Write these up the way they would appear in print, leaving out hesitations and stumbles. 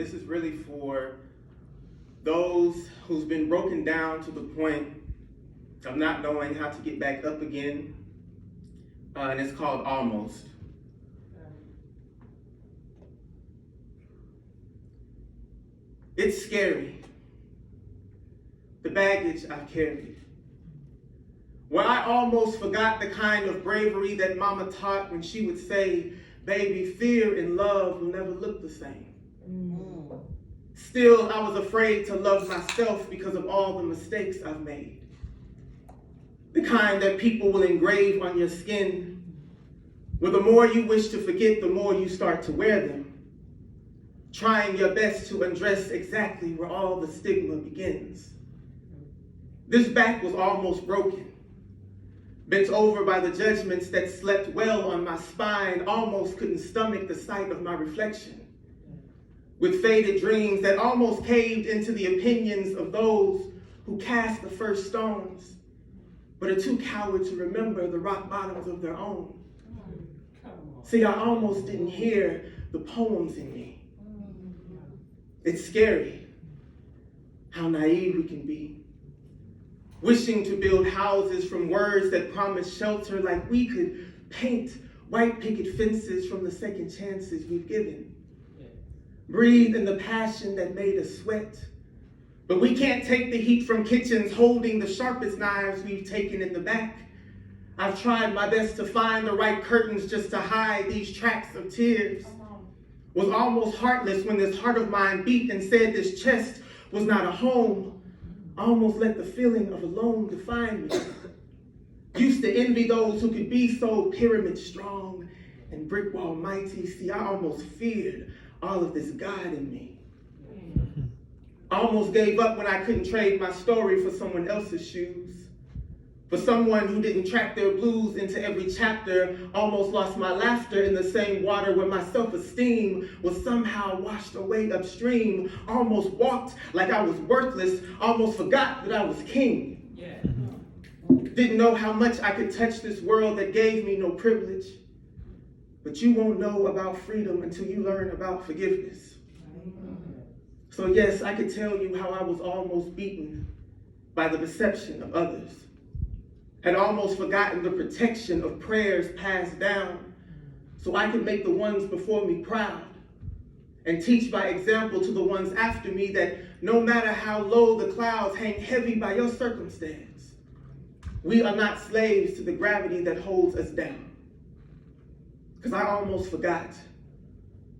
this is really for those who's been broken down to the point of not knowing how to get back up again. And it's called Almost. It's scary, the baggage I've carried, where I almost forgot the kind of bravery that Mama taught when she would say, baby, fear and love will never look the same. Still, I was afraid to love myself because of all the mistakes I've made. The kind that people will engrave on your skin, where the more you wish to forget, the more you start to wear them, trying your best to undress exactly where all the stigma begins. This back was almost broken, bent over by the judgments that slept well on my spine, almost couldn't stomach the sight of my reflection, with faded dreams that almost caved into the opinions of those who cast the first stones, but are too coward to remember the rock bottoms of their own. See, I almost didn't hear the poems in me. It's scary how naive we can be, wishing to build houses from words that promise shelter, like we could paint white picket fences from the second chances we've given. Breathe in the passion that made us sweat, but we can't take the heat from kitchens holding the sharpest knives we've taken in the back. I've tried my best to find the right curtains just to hide these tracks of tears. Was almost heartless when this heart of mine beat and said this chest was not a home. Almost let the feeling of alone define me. Used to envy those who could be so pyramid strong and brick wall mighty. See, I almost feared all of this God in me. Almost gave up when I couldn't trade my story for someone else's shoes. For someone who didn't track their blues into every chapter, almost lost my laughter in the same water where my self-esteem was somehow washed away upstream. Almost walked like I was worthless, almost forgot that I was king. Didn't know how much I could touch this world that gave me no privilege. But you won't know about freedom until you learn about forgiveness. So yes, I could tell you how I was almost beaten by the deception of others. Had almost forgotten the protection of prayers passed down so I could make the ones before me proud and teach by example to the ones after me that no matter how low the clouds hang heavy by your circumstance, we are not slaves to the gravity that holds us down. Because I almost forgot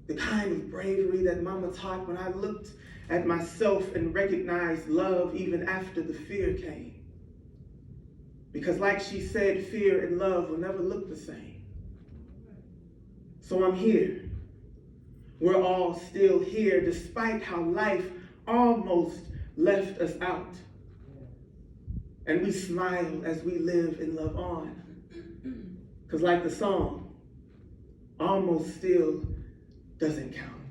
the kind of bravery that Mama taught when I looked at myself and recognized love even after the fear came. Because like she said, fear and love will never look the same. So I'm here. We're all still here despite how life almost left us out. And we smile as we live and love on. Because like the song, almost still doesn't count.